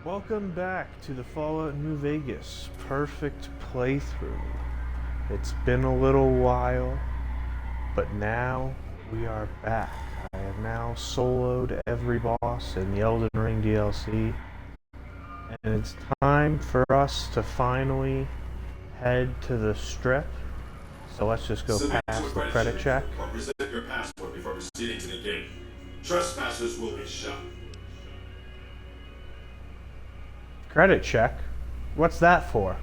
Welcome back to the Fallout New Vegas perfect playthrough. It's been a little while, but now we are back. I have now soloed every boss in the Elden Ring DLC, and it's time for us to finally head to the strip. So let's just go past the credit check. Or present your passport before proceeding to the gate. Trespassers will be shot. Credit check? What's that for?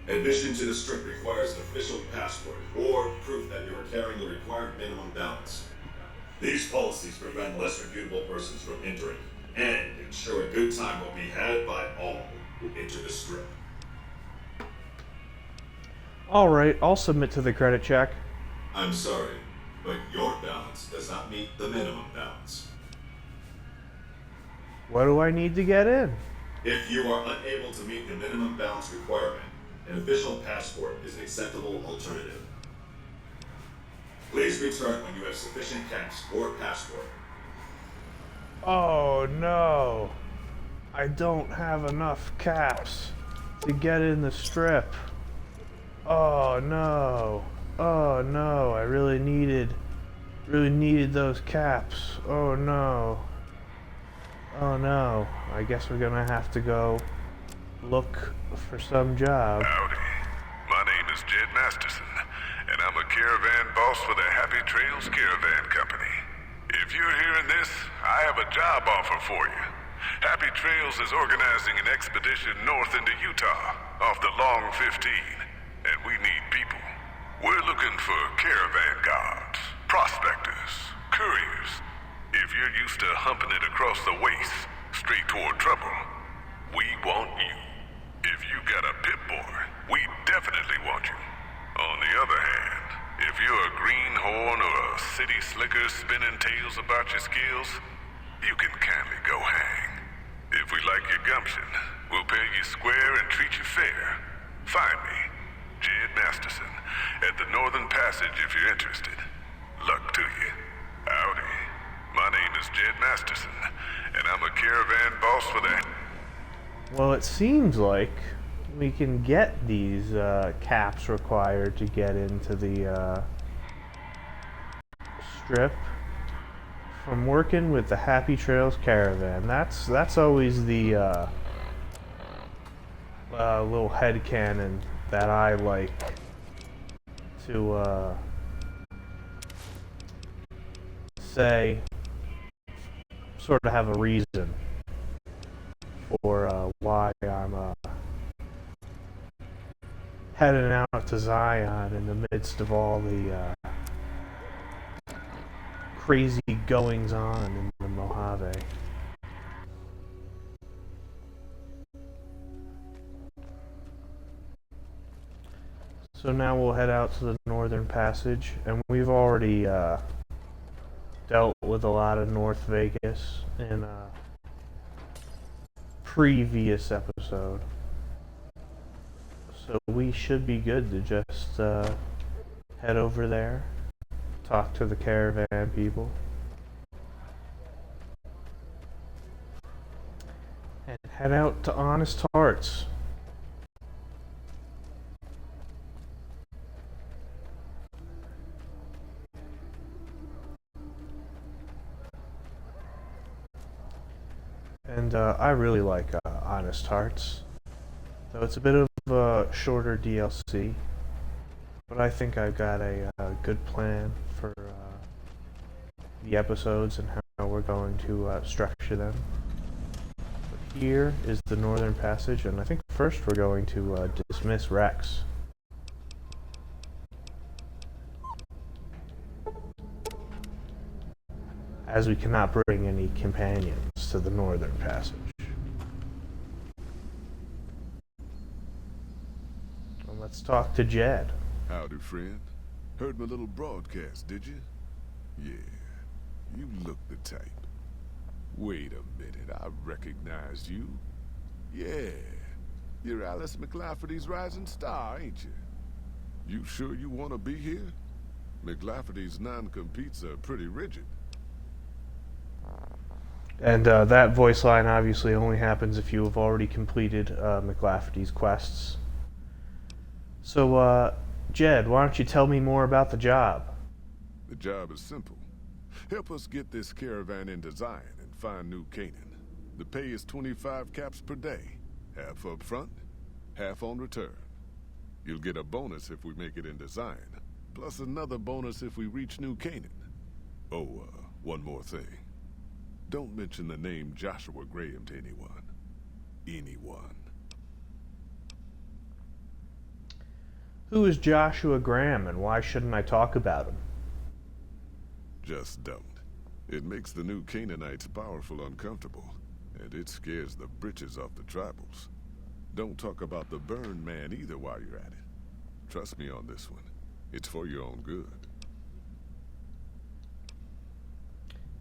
Admission to the strip requires an official passport or proof that you are carrying the required minimum balance. These policies prevent less reputable persons from entering and ensure a good time will be had by all who enter the strip. Alright, I'll submit to the credit check. I'm sorry, but your balance does not meet the minimum balance. What do I need to get in? If you are unable to meet the minimum balance requirement, an official passport is an acceptable alternative. Please return when you have sufficient cash or passport. Oh no, I don't have enough caps to get in the strip. Oh no, I really needed those caps. Oh no, I guess we're gonna have to go look for some job. Howdy. My name is Jed Masterson, and I'm a caravan boss for the Happy Trails Caravan Company. If you're hearing this, I have a job offer for you. Happy Trails is organizing an expedition north into Utah, off the Long 15, and we need people. We're looking for caravan guards, prospectors, couriers. If you're used to humping it across the waste, straight toward trouble, we want you. If you got a pip-boy, we definitely want you. On the other hand, if you're a greenhorn or a city slicker spinning tales about your skills, you can kindly go hang. If we like your gumption, we'll pay you square and treat you fair. Find me, Jed Masterson, at the Northern Passage if you're interested. Luck to you. Howdy. My name is Jed Masterson, and I'm a caravan boss for the... Well, it seems like we can get these caps required to get into the strip from working with the Happy Trails Caravan. That's always the little headcanon that I like to say, sort of have a reason for why I'm heading out to Zion in the midst of all the crazy goings on in the Mojave. So now we'll head out to the Northern Passage, and we've already dealt with a lot of North Vegas in a previous episode. So we should be good to just head over there, talk to the caravan people, and head out to Honest Hearts. And I really like Honest Hearts, though it's a bit of a shorter DLC, but I think I've got a good plan for the episodes and how we're going to structure them. But here is the Northern Passage, and I think first we're going to dismiss Rex. As we cannot bring any companions to the Northern Passage. Well, let's talk to Jed. Howdy, friend. Heard my little broadcast, did you? Yeah, you look the type. Wait a minute, I recognize you. Yeah, you're Alice McLafferty's rising star, ain't you? You sure you want to be here? McLafferty's non-competes are pretty rigid. And that voice line obviously only happens if you have already completed McLafferty's quests. So, Jed, why don't you tell me more about the job? The job is simple. Help us get this caravan into Zion and find New Canaan. The pay is 25 caps per day. Half up front, half on return. You'll get a bonus if we make it into Zion, plus another bonus if we reach New Canaan. Oh, one more thing. Don't mention the name Joshua Graham to anyone. Anyone. Who is Joshua Graham, and why shouldn't I talk about him? Just don't. It makes the new Canaanites powerful uncomfortable, and it scares the britches off the tribals. Don't talk about the Burn Man either while you're at it. Trust me on this one. It's for your own good.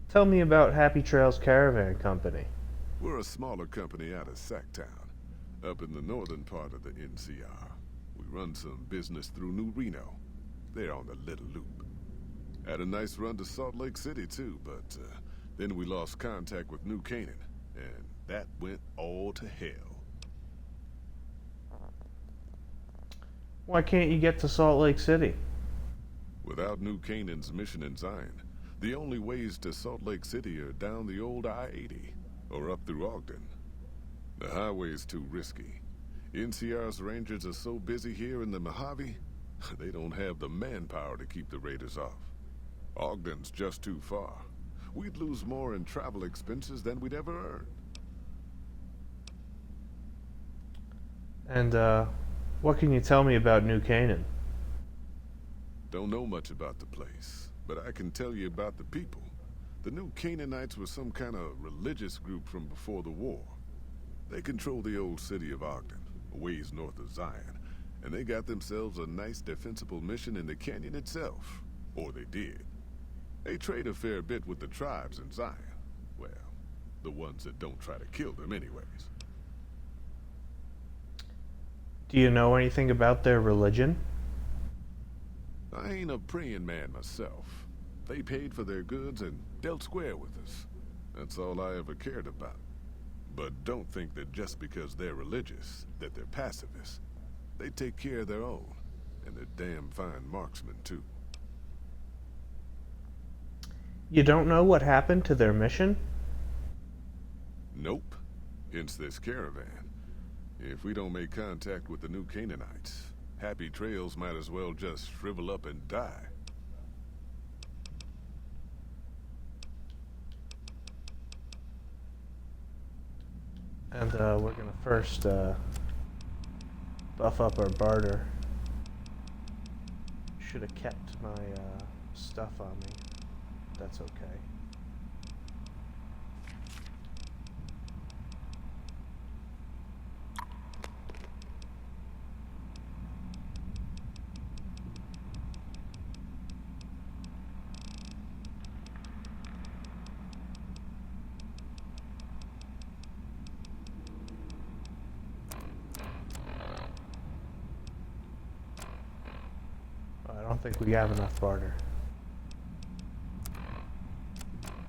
Tell me about Happy Trails Caravan Company. We're a smaller company out of Sacktown, up in the northern part of the NCR. We run some business through New Reno. They're on the Little Loop. Had a nice run to Salt Lake City too, but then we lost contact with New Canaan, and that went all to hell. Why can't you get to Salt Lake City? Without New Canaan's mission in Zion, the only ways to Salt Lake City are down the old I-80, or up through Ogden. The highway's too risky. NCR's rangers are so busy here in the Mojave, they don't have the manpower to keep the raiders off. Ogden's just too far. We'd lose more in travel expenses than we'd ever earn. And, what can you tell me about New Canaan? Don't know much about the place, but I can tell you about the people. The New Canaanites were some kind of religious group from before the war. They control the old city of Ogden, a ways north of Zion, and they got themselves a nice defensible mission in the canyon itself. Or they did. They trade a fair bit with the tribes in Zion. Well, the ones that don't try to kill them anyways. Do you know anything about their religion? I ain't a praying man myself. They paid for their goods and dealt square with us. That's all I ever cared about. But don't think that just because they're religious, that they're pacifists. They take care of their own, and they're damn fine marksmen too. You don't know what happened to their mission? Nope. Hence this caravan. If we don't make contact with the New Canaanites, Happy Trails might as well just shrivel up and die. And we're gonna first buff up our barter. Should have kept my stuff on me. That's okay. I don't think we have enough barter.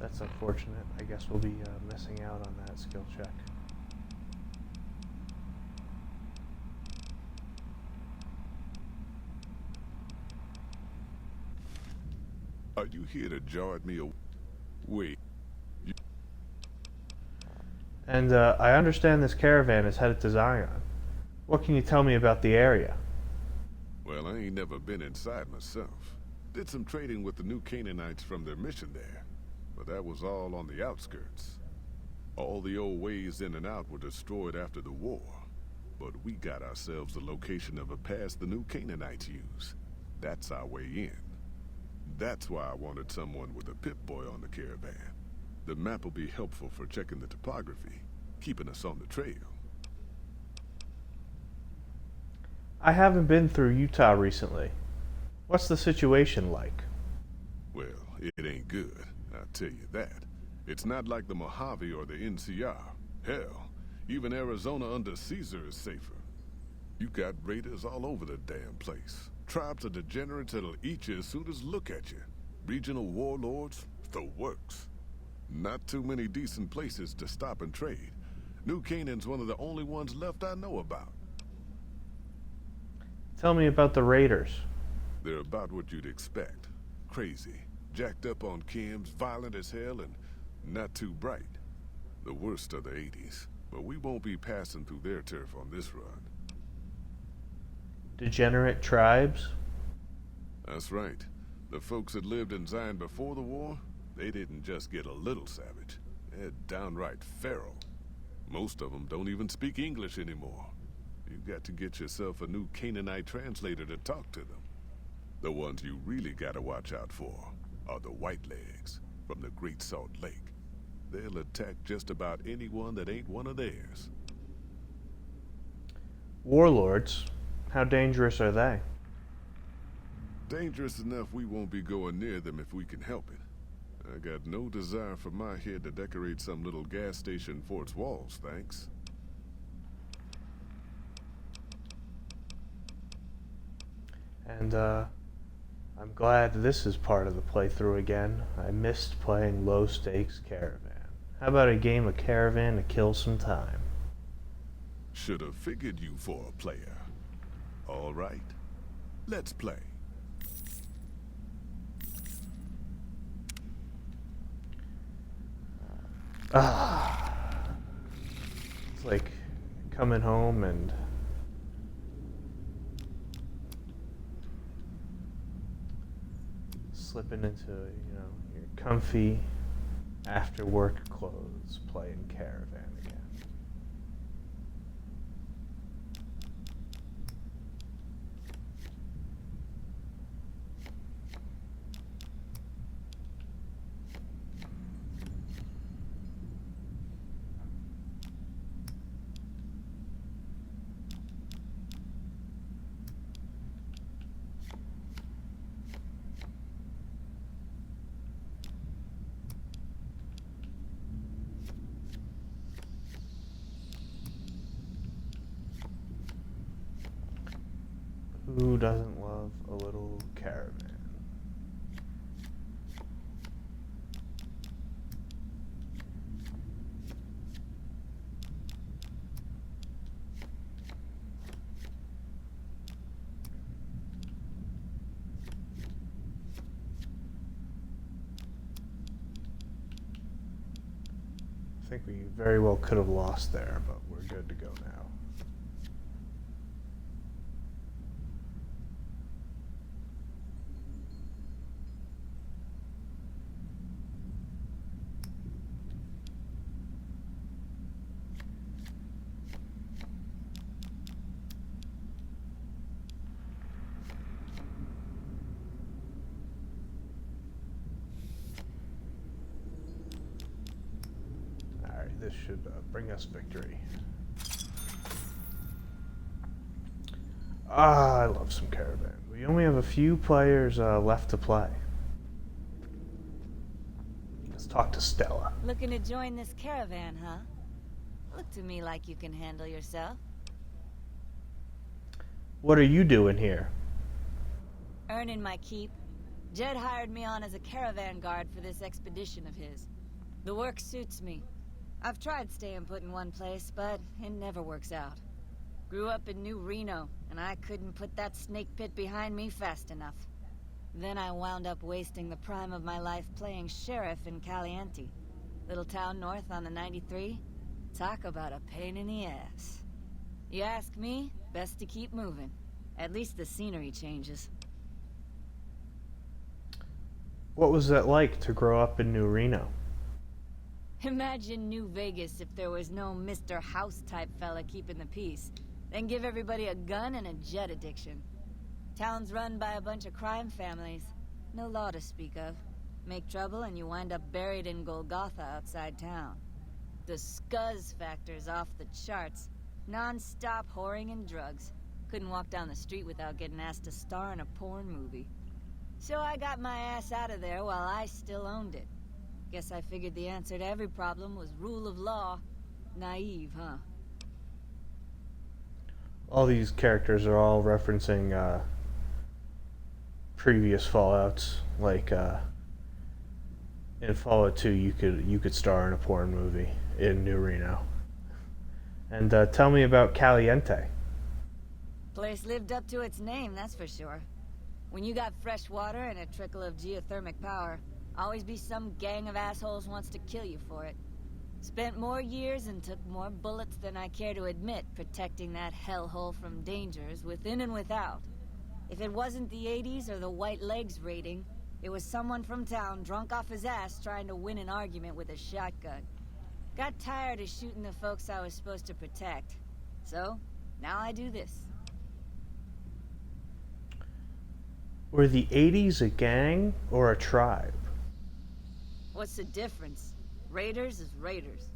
That's unfortunate. I guess we'll be missing out on that skill check. Are you here to jar at me or... Wait. And I understand this caravan is headed to Zion. What can you tell me about the area? Well, I ain't never been inside myself. Did some trading with the New Canaanites from their mission there. But that was all on the outskirts. All the old ways in and out were destroyed after the war. But we got ourselves the location of a pass the New Canaanites use. That's our way in. That's why I wanted someone with a Pip-Boy on the caravan. The map will be helpful for checking the topography, keeping us on the trail. I haven't been through Utah recently. What's the situation like? Well, it ain't good, I'll tell you that. It's not like the Mojave or the NCR. Hell, even Arizona under Caesar is safer. You got raiders all over the damn place. Tribes of degenerates that'll eat you as soon as look at you. Regional warlords, the works. Not too many decent places to stop and trade. New Canaan's one of the only ones left I know about. Tell me about the Raiders. They're about what you'd expect. Crazy, jacked up on chems, violent as hell, and not too bright. The worst of the 80s, but we won't be passing through their turf on this run. Degenerate tribes? That's right. The folks that lived in Zion before the war, they didn't just get a little savage. They're downright feral. Most of them don't even speak English anymore. You've got to get yourself a new Canaanite translator to talk to them. The ones you really gotta watch out for are the Whitelegs from the Great Salt Lake. They'll attack just about anyone that ain't one of theirs. Warlords? How dangerous are they? Dangerous enough we won't be going near them if we can help it. I got no desire for my head to decorate some little gas station fort's walls, thanks. And, I'm glad this is part of the playthrough again. I missed playing low-stakes Caravan. How about a game of Caravan to kill some time? Should have figured you for a player. All right, let's play. It's like coming home and slipping into, your comfy after work clothes, playing Caravan again. Who doesn't love a little Caravan? I think we very well could have lost there, but we're good to go now. This should bring us victory. I love some Caravan. We only have a few players left to play. Let's talk to Stella. Looking to join this caravan, huh? Look to me like you can handle yourself. What are you doing here? Earning my keep. Jed hired me on as a caravan guard for this expedition of his. The work suits me. I've tried staying put in one place, but it never works out. Grew up in New Reno, and I couldn't put that snake pit behind me fast enough. Then I wound up wasting the prime of my life playing sheriff in Caliente. Little town north on the 93. Talk about a pain in the ass. You ask me, best to keep moving. At least the scenery changes. What was that like to grow up in New Reno? Imagine New Vegas if there was no Mr. House-type fella keeping the peace. Then give everybody a gun and a jet addiction. Town's run by a bunch of crime families. No law to speak of. Make trouble and you wind up buried in Golgotha outside town. The scuzz factor's off the charts. Non-stop whoring and drugs. Couldn't walk down the street without getting asked to star in a porn movie. So I got my ass out of there while I still owned it. Guess I figured the answer to every problem was rule of law. Naive, huh? All these characters are all referencing previous Fallouts, like, In Fallout 2, you could star in a porn movie in New Reno. And tell me about Caliente. Place lived up to its name, that's for sure. When you got fresh water and a trickle of geothermic power, always be some gang of assholes wants to kill you for it. Spent more years and took more bullets than I care to admit protecting that hellhole from dangers within and without. If it wasn't the 80s or the white legs raiding, it was someone from town drunk off his ass trying to win an argument with a shotgun. Got tired of shooting the folks I was supposed to protect. So, now I do this. Were the 80s a gang or a tribe? What's the difference? Raiders is raiders.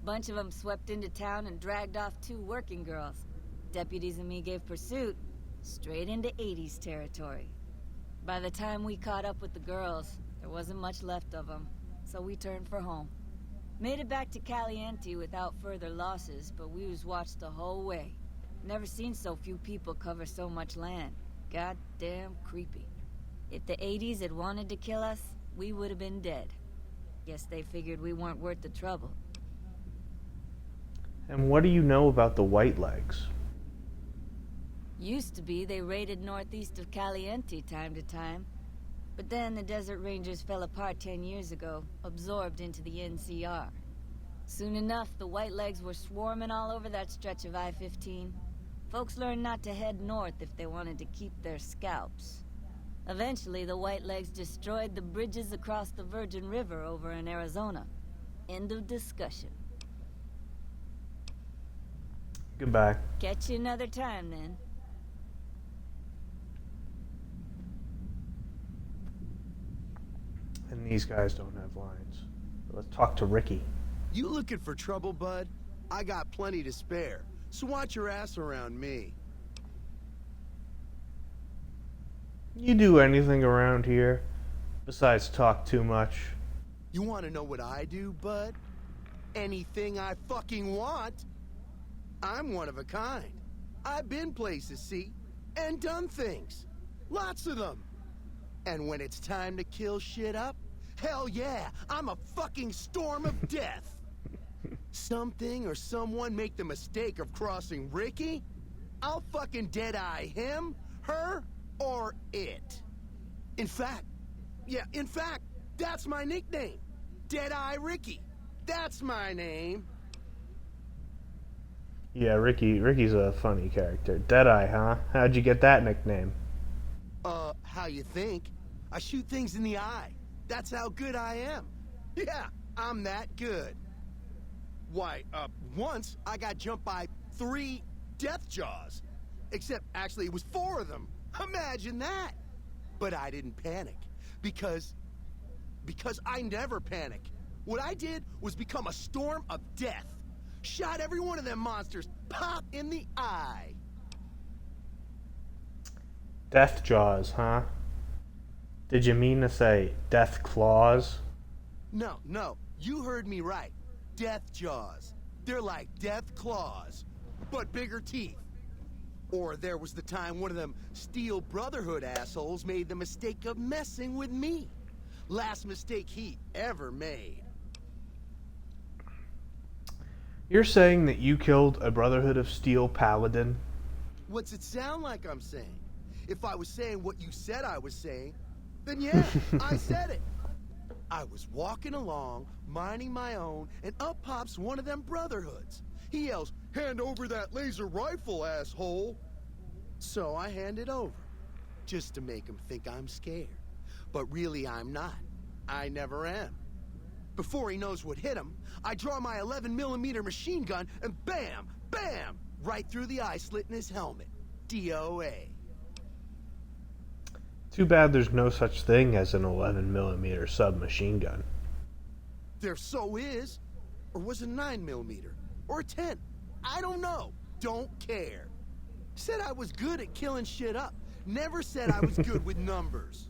Bunch of them swept into town and dragged off 2 working girls. Deputies and me gave pursuit, straight into 80s territory. By the time we caught up with the girls, there wasn't much left of them, so we turned for home. Made it back to Caliente without further losses, but we was watched the whole way. Never seen so few people cover so much land. Goddamn creepy. If the 80s had wanted to kill us, we would have been dead. Guess they figured we weren't worth the trouble. And what do you know about the White Legs? Used to be they raided northeast of Caliente time to time. But then the Desert Rangers fell apart 10 years ago, absorbed into the NCR. Soon enough, the White Legs were swarming all over that stretch of I-15. Folks learned not to head north if they wanted to keep their scalps. Eventually, the White Legs destroyed the bridges across the Virgin River over in Arizona. End of discussion. Goodbye. Catch you another time, then. And these guys don't have lines. Let's talk to Ricky. You looking for trouble, bud? I got plenty to spare, so watch your ass around me. You do anything around here besides talk too much? You want to know what I do, bud? Anything I fucking want. I'm one of a kind. I've been places, see, and done things. Lots of them. And when it's time to kill shit up, hell yeah, I'm a fucking storm of death. Something or someone make the mistake of crossing Ricky, I'll fucking dead-eye him, her, or it. In fact, that's my nickname. Dead-Eye Ricky. That's my name. Yeah, Ricky's a funny character. Deadeye, huh? How'd you get that nickname? How you think? I shoot things in the eye. That's how good I am. Yeah, I'm that good. Why, once I got jumped by 3 death jaws. Except, actually, it was 4 of them. Imagine that! But I didn't panic. Because I never panic. What I did was become a storm of death. Shot every one of them monsters pop in the eye. Death Jaws, huh? Did you mean to say Death Claws? No, you heard me right. Death jaws. They're like death claws, but bigger teeth. Or there was the time one of them Steel Brotherhood assholes made the mistake of messing with me. Last mistake he ever made. You're saying that you killed a Brotherhood of Steel paladin? What's it sound like I'm saying? If I was saying what you said I was saying, then yeah, I said it. I was walking along, minding my own, and up pops one of them Brotherhoods. He yells, "Hand over that laser rifle, asshole!" So I hand it over, just to make him think I'm scared. But really I'm not. I never am. Before he knows what hit him, I draw my 11mm machine gun and bam, bam, right through the eye slit in his helmet. DOA. Too bad there's no such thing as an 11mm submachine gun. There so is. Or was it 9mm? Or a 10? I don't know. Don't care. Said I was good at killing shit up. Never said I was good with numbers.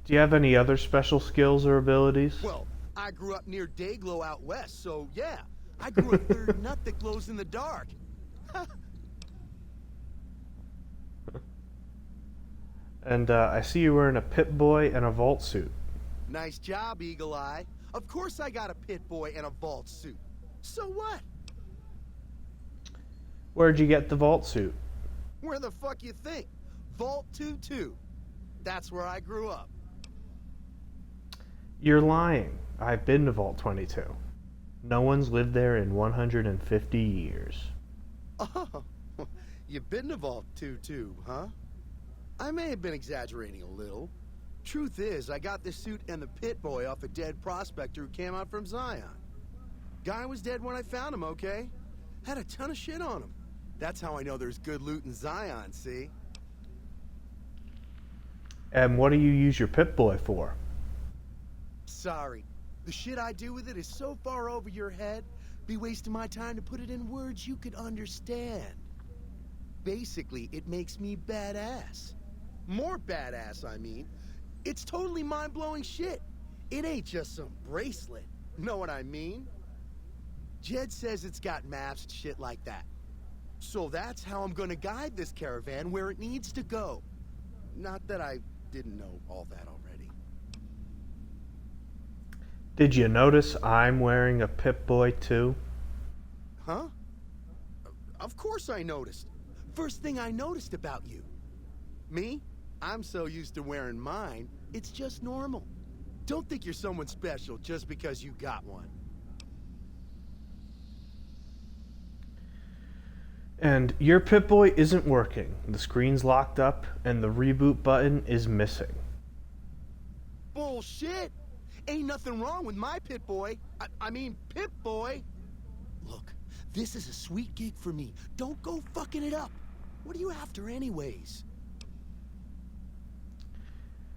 Do you have any other special skills or abilities? Well, I grew up near Dayglow out west, so yeah. I grew a third nut that glows in the dark. And I see you wearing a Pip-Boy and a vault suit. Nice job, Eagle Eye. Of course I got a pit boy and a vault suit. So what? Where'd you get the vault suit? Where the fuck you think? Vault 22. That's where I grew up. You're lying. I've been to Vault 22. No one's lived there in 150 years. Oh, you've been to Vault 22, huh? I may have been exaggerating a little. Truth is, I got this suit and the pit boy off a dead prospector who came out from Zion. Guy was dead when I found him, okay? Had a ton of shit on him. That's how I know there's good loot in Zion, see? And what do you use your Pip-Boy for? Sorry. The shit I do with it is so far over your head, be wasting my time to put it in words you could understand. Basically, it makes me badass. More badass, I mean. It's totally mind-blowing shit. It ain't just some bracelet. Know what I mean? Jed says it's got maps and shit like that. So that's how I'm gonna guide this caravan where it needs to go. Not that I didn't know all that already. Did you notice I'm wearing a Pip-Boy too? Huh? Of course I noticed. First thing I noticed about you. Me? I'm so used to wearing mine, it's just normal. Don't think you're someone special just because you got one. And your Pip-Boy isn't working. The screen's locked up and the reboot button is missing. Bullshit! Ain't nothing wrong with my pit boy. I mean, Pip Boy. Look, this is a sweet gig for me. Don't go fucking it up. What are you after anyways?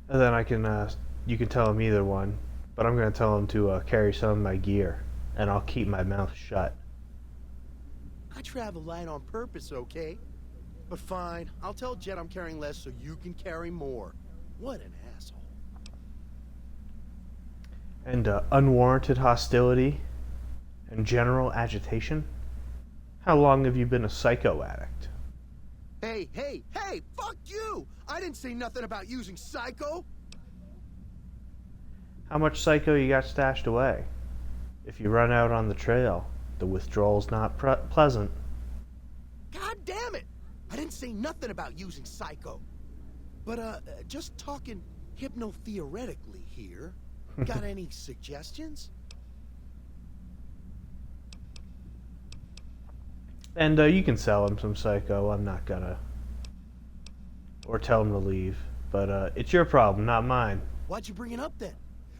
And then you can tell him either one, but I'm gonna tell him to carry some of my gear, and I'll keep my mouth shut. I travel light on purpose, okay? But fine, I'll tell Jet I'm carrying less so you can carry more. What an asshole. And unwarranted hostility and general agitation? How long have you been a psycho addict? Hey, hey, hey, fuck you! I didn't say nothing about using psycho! How much psycho you got stashed away? If you run out on the trail, the withdrawal's not pleasant. God damn it! I didn't say nothing about using psycho. But, just talking hypno-theoretically here. Got any suggestions? And you can sell him some psycho. I'm not gonna. Or tell him to leave. But it's your problem, not mine. Why'd you bring it up then?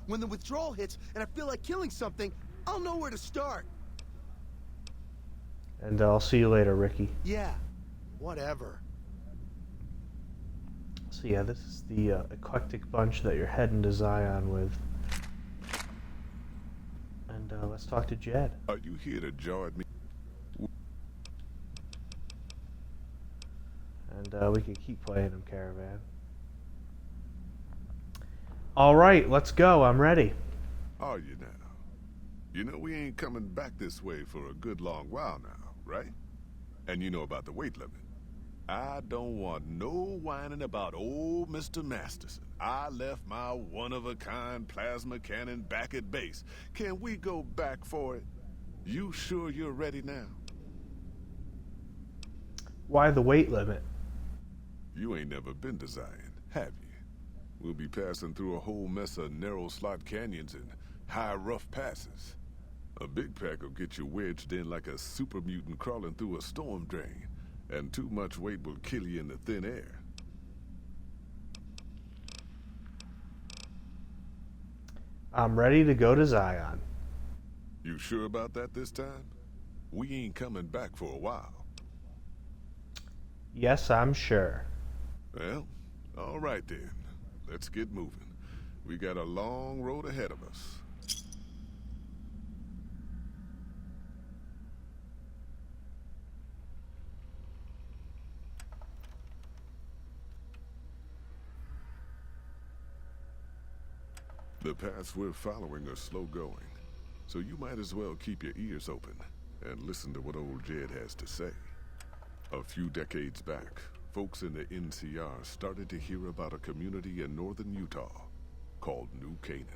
When the withdrawal hits and I feel like killing something, I'll know where to start. And I'll see you later, Ricky. Yeah, whatever. So yeah, this is the eclectic bunch that you're heading to Zion with. And let's talk to Jed. Are you here to jar at me? And we can keep playing him, Caravan. Alright, let's go. I'm ready. Are you now? You know we ain't coming back this way for a good long while now, right? And you know about the weight limit. I don't want no whining about old Mr. Masterson. I left my one-of-a-kind plasma cannon back at base. Can we go back for it? You sure you're ready now? Why the weight limit? You ain't never been to Zion, have you? We'll be passing through a whole mess of narrow slot canyons and high rough passes. A big pack will get you wedged in like a super mutant crawling through a storm drain, and too much weight will kill you in the thin air. I'm ready to go to Zion. You sure about that this time? We ain't coming back for a while. Yes, I'm sure. Well, all right then. Let's get moving. We got a long road ahead of us. The paths we're following are slow going, so you might as well keep your ears open and listen to what old Jed has to say. A few decades back, folks in the NCR started to hear about a community in northern Utah called New Canaan.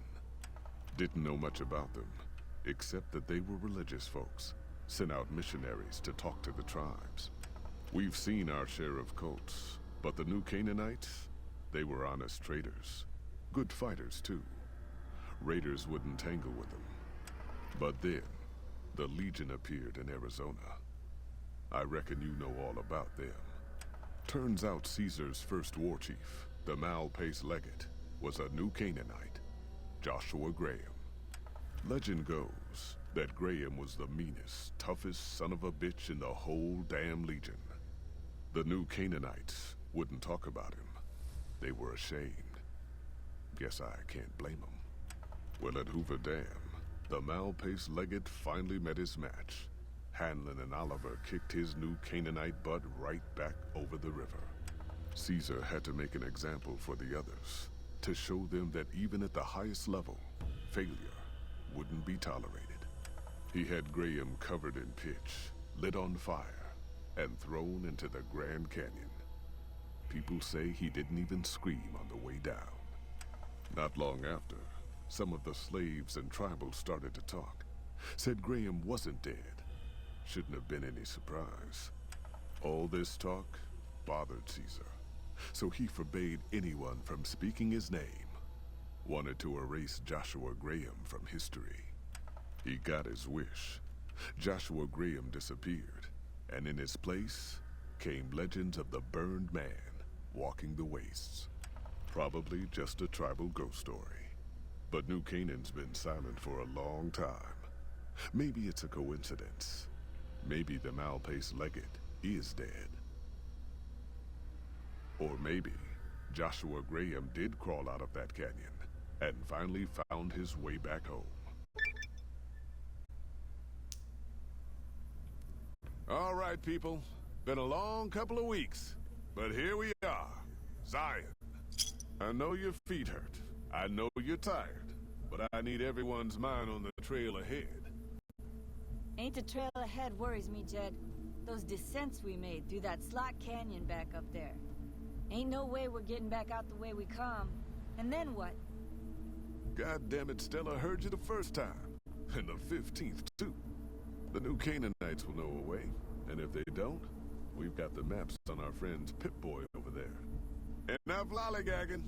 Didn't know much about them, except that they were religious folks, sent out missionaries to talk to the tribes. We've seen our share of cults, but the New Canaanites, they were honest traders. Good fighters, too. Raiders wouldn't tangle with them. But then, the Legion appeared in Arizona. I reckon you know all about them. Turns out Caesar's first war chief, the Malpace Legate, was a New Canaanite, Joshua Graham. Legend goes that Graham was the meanest, toughest son of a bitch in the whole damn Legion. The New Canaanites wouldn't talk about him. They were ashamed. Guess I can't blame them. Well, at Hoover Dam, the Malpace Legate finally met his match. Hanlon and Oliver kicked his New Canaanite butt right back over the river. Caesar had to make an example for the others, to show them that even at the highest level, failure wouldn't be tolerated. He had Graham covered in pitch, lit on fire, and thrown into the Grand Canyon. People say he didn't even scream on the way down. Not long after, some of the slaves and tribals started to talk. Said Graham wasn't dead. Shouldn't have been any surprise. All this talk bothered Caesar, so he forbade anyone from speaking his name. Wanted to erase Joshua Graham from history. He got his wish. Joshua Graham disappeared, and in his place came legends of the burned man walking the wastes. Probably just a tribal ghost story. But New Canaan's been silent for a long time. Maybe it's a coincidence. Maybe the Malpace Legate is dead. Or maybe Joshua Graham did crawl out of that canyon and finally found his way back home. All right, people. Been a long couple of weeks, but here we are. Zion. I know your feet hurt. I know you're tired, but I need everyone's mind on the trail ahead. Ain't the trail ahead worries me, Jed. Those descents we made through that slot canyon back up there. Ain't no way we're getting back out the way we come. And then what? God damn it, Stella heard you the first time. And the 15th, too. The New Canaanites will know a way. And if they don't, we've got the maps on our friend's Pip-Boy over there. Enough lollygagging.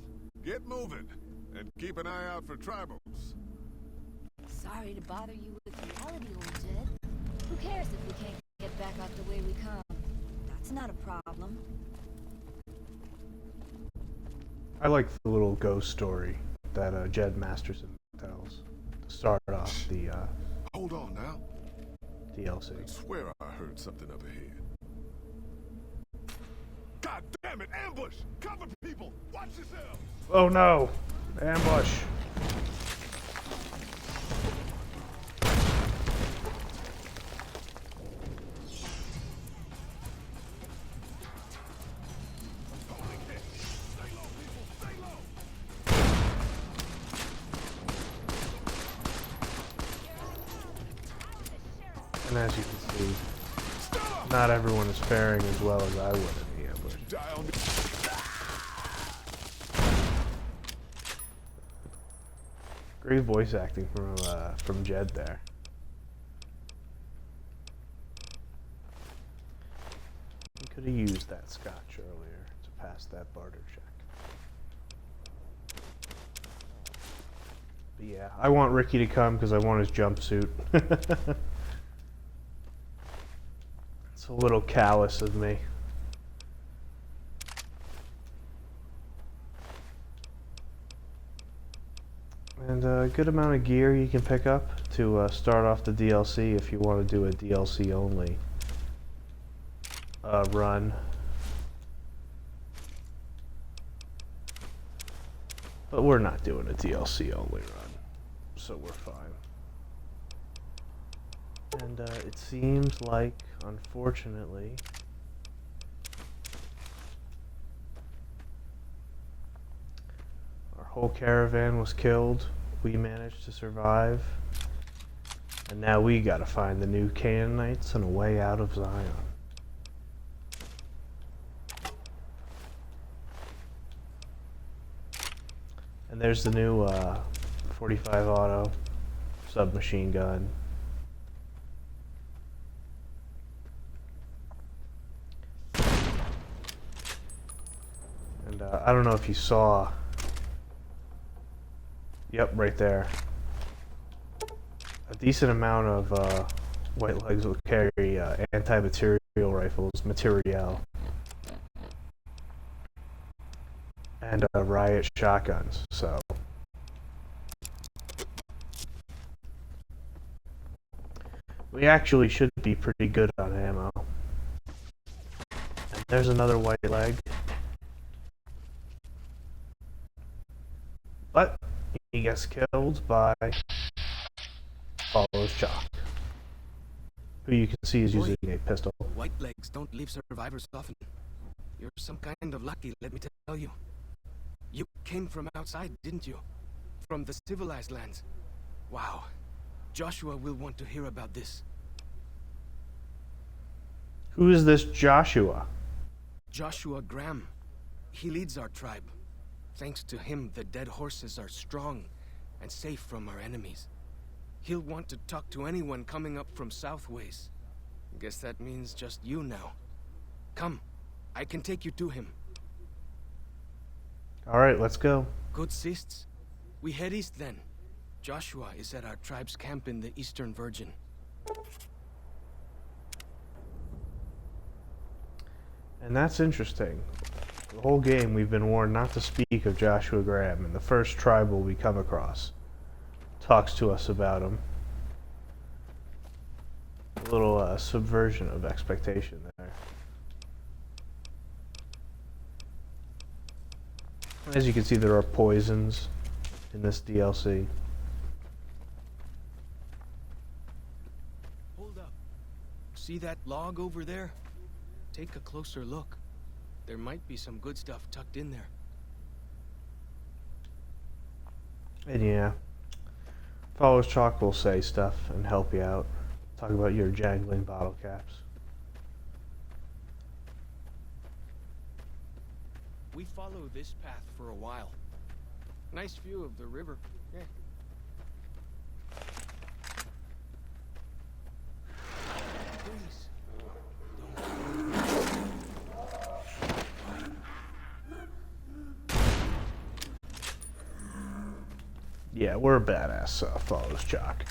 Get moving. And keep an eye out for tribals. Sorry to bother you with reality, old Jed. Who cares if we can't get back out the way we come? That's not a problem. I like the little ghost story that Jed Masterson tells to start off the Hold on now. DLC. I swear I heard something up ahead. God damn it! Ambush! Cover people! Watch yourselves! Oh no! Ambush! And as you can see, not everyone is faring as well as I would in the ambush. Great voice acting from Jed there. We could have used that scotch earlier to pass that barter check. But yeah, I want Ricky to come because I want his jumpsuit. It's a little callous of me. And a good amount of gear you can pick up to start off the DLC if you want to do a DLC only run. But we're not doing a DLC only run, so we're fine. And it seems like, unfortunately, our whole caravan was killed. We managed to survive. And now we gotta find the new Canaanites and a way out of Zion. And there's the new 45 auto submachine gun. And I don't know if you saw. Yep, right there. A decent amount of White Legs will carry anti-material rifles, material, and riot shotguns. So we actually should be pretty good on ammo. And there's another White Leg. But he gets killed by Follows Chalk, who you can see is using a pistol. White Legs don't leave survivors often. You're some kind of lucky, let me tell you. You came from outside, didn't you? From the civilized lands. Wow. Joshua will want to hear about this. Who is this Joshua? Joshua Graham. He leads our tribe. Thanks to him, the dead horses are strong and safe from our enemies. He'll want to talk to anyone coming up from Southways. Guess that means just you now. Come, I can take you to him. Alright, let's go. Good sists. We head east then. Joshua is at our tribe's camp in the Eastern Virgin. And that's interesting. The whole game we've been warned not to speak of Joshua Graham, and the first tribal we come across talks to us about him. A little subversion of expectation there. As you can see, there are poisons in this DLC. Hold up. See that log over there? Take a closer look. There might be some good stuff tucked in there. And yeah, Follows Chalk will say stuff and help you out. Talk about your jangling bottle caps. We follow this path for a while. Nice view of the river. Yeah. Please. Yeah, we're a badass Follows Chalk.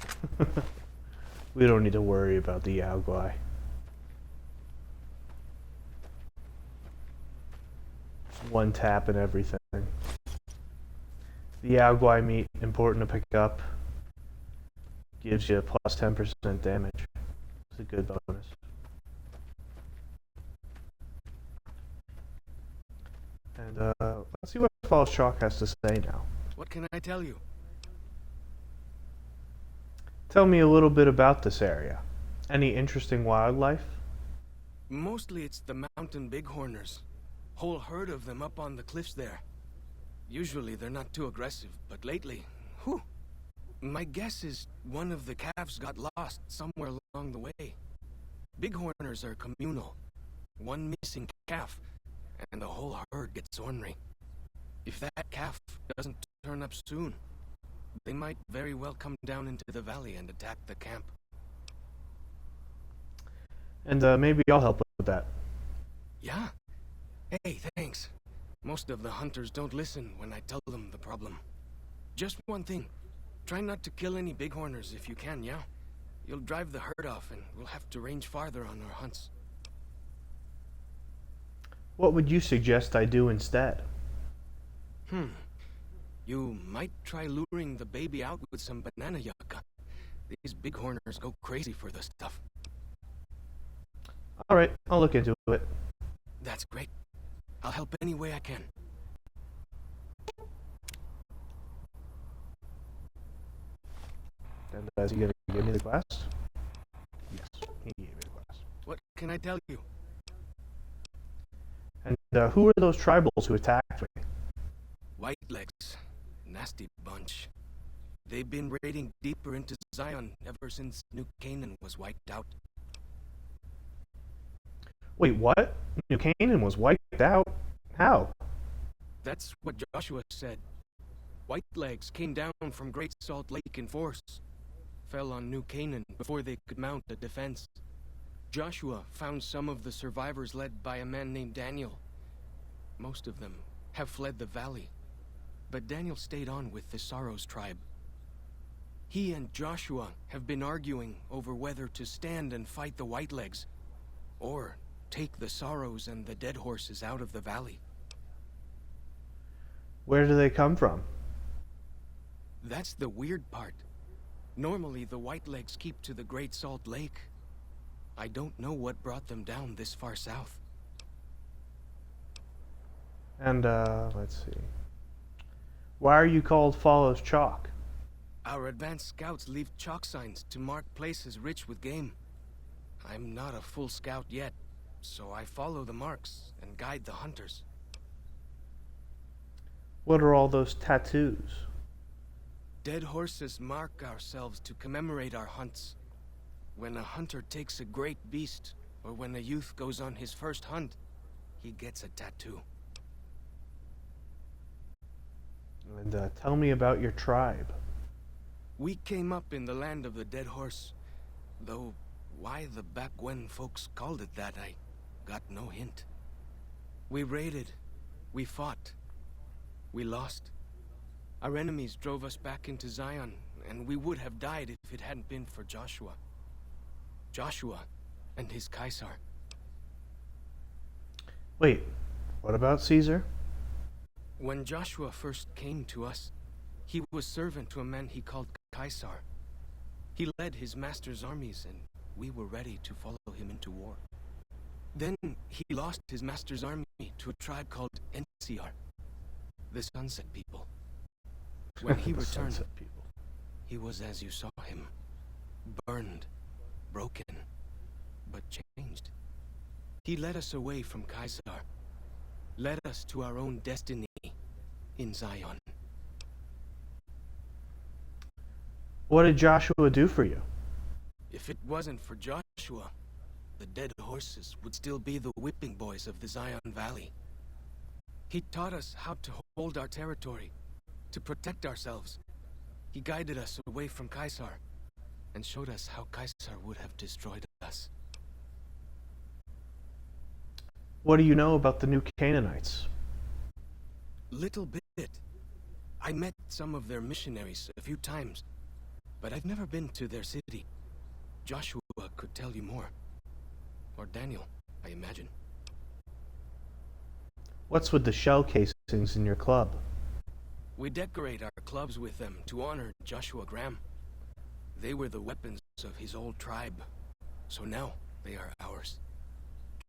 We don't need to worry about the Yaogwai. One tap and everything. The Yaogwai meat, important to pick up. Gives you a plus 10% damage. It's a good bonus. And let's see what Follows Chalk has to say now. What can I tell you? Tell me a little bit about this area. Any interesting wildlife? Mostly it's the mountain bighorners. Whole herd of them up on the cliffs there. Usually they're not too aggressive, but lately, whew. My guess is one of the calves got lost somewhere along the way. Bighorners are communal. One missing calf, and the whole herd gets ornery. If that calf doesn't turn up soon, they might very well come down into the valley and attack the camp. And maybe I'll help with that. Yeah? Hey, thanks. Most of the hunters don't listen when I tell them the problem. Just one thing. Try not to kill any bighorners if you can, yeah? You'll drive the herd off and we'll have to range farther on our hunts. What would you suggest I do instead? You might try luring the baby out with some banana yucca. These bighorners go crazy for the stuff. Alright, I'll look into it. That's great. I'll help any way I can. And is he gonna give me the quest? Yes, he gave me the quest. What can I tell you? And who are those tribals who attacked me? White Legs. Nasty bunch. They've been raiding deeper into Zion ever since New Canaan was wiped out. Wait, what? New Canaan was wiped out? How? That's what Joshua said. Whitelegs came down from Great Salt Lake in force, fell on New Canaan before they could mount a defense. Joshua found some of the survivors led by a man named Daniel. Most of them have fled the valley, but Daniel stayed on with the Sorrows tribe. He and Joshua have been arguing over whether to stand and fight the Whitelegs, or take the Sorrows and the Dead Horses out of the valley. Where do they come from? That's the weird part. Normally, the Whitelegs keep to the Great Salt Lake. I don't know what brought them down this far south. And, let's see. Why are you called Follows Chalk? Our advanced scouts leave chalk signs to mark places rich with game. I'm not a full scout yet, so I follow the marks and guide the hunters. What are all those tattoos? Dead horses mark ourselves to commemorate our hunts. When a hunter takes a great beast, or when a youth goes on his first hunt, he gets a tattoo. And tell me about your tribe. We came up in the land of the Dead Horse, though why the back when folks called it that, I got no hint. We raided, we fought, we lost. Our enemies drove us back into Zion, and we would have died if it hadn't been for Joshua. Joshua and his Caesar. Wait, what about Caesar? When Joshua first came to us, he was servant to a man he called Caesar. He led his master's armies, and we were ready to follow him into war. Then he lost his master's army to a tribe called NCR, the Sunset People. When he returned, Sunset People. he was as you saw him, burned, broken, but changed. He led us away from Caesar, led us to our own destiny in Zion. What did Joshua do for you? If it wasn't for Joshua, the Dead Horses would still be the whipping boys of the Zion Valley. He taught us how to hold our territory, to protect ourselves. He guided us away from Caesar, and showed us how Caesar would have destroyed us. What do you know about the new Canaanites? Little bit. I met some of their missionaries a few times, but I've never been to their city. Joshua could tell you more. Or Daniel, I imagine. What's with the shell casings in your club? We decorate our clubs with them to honor Joshua Graham. They were the weapons of his old tribe, so now they are ours.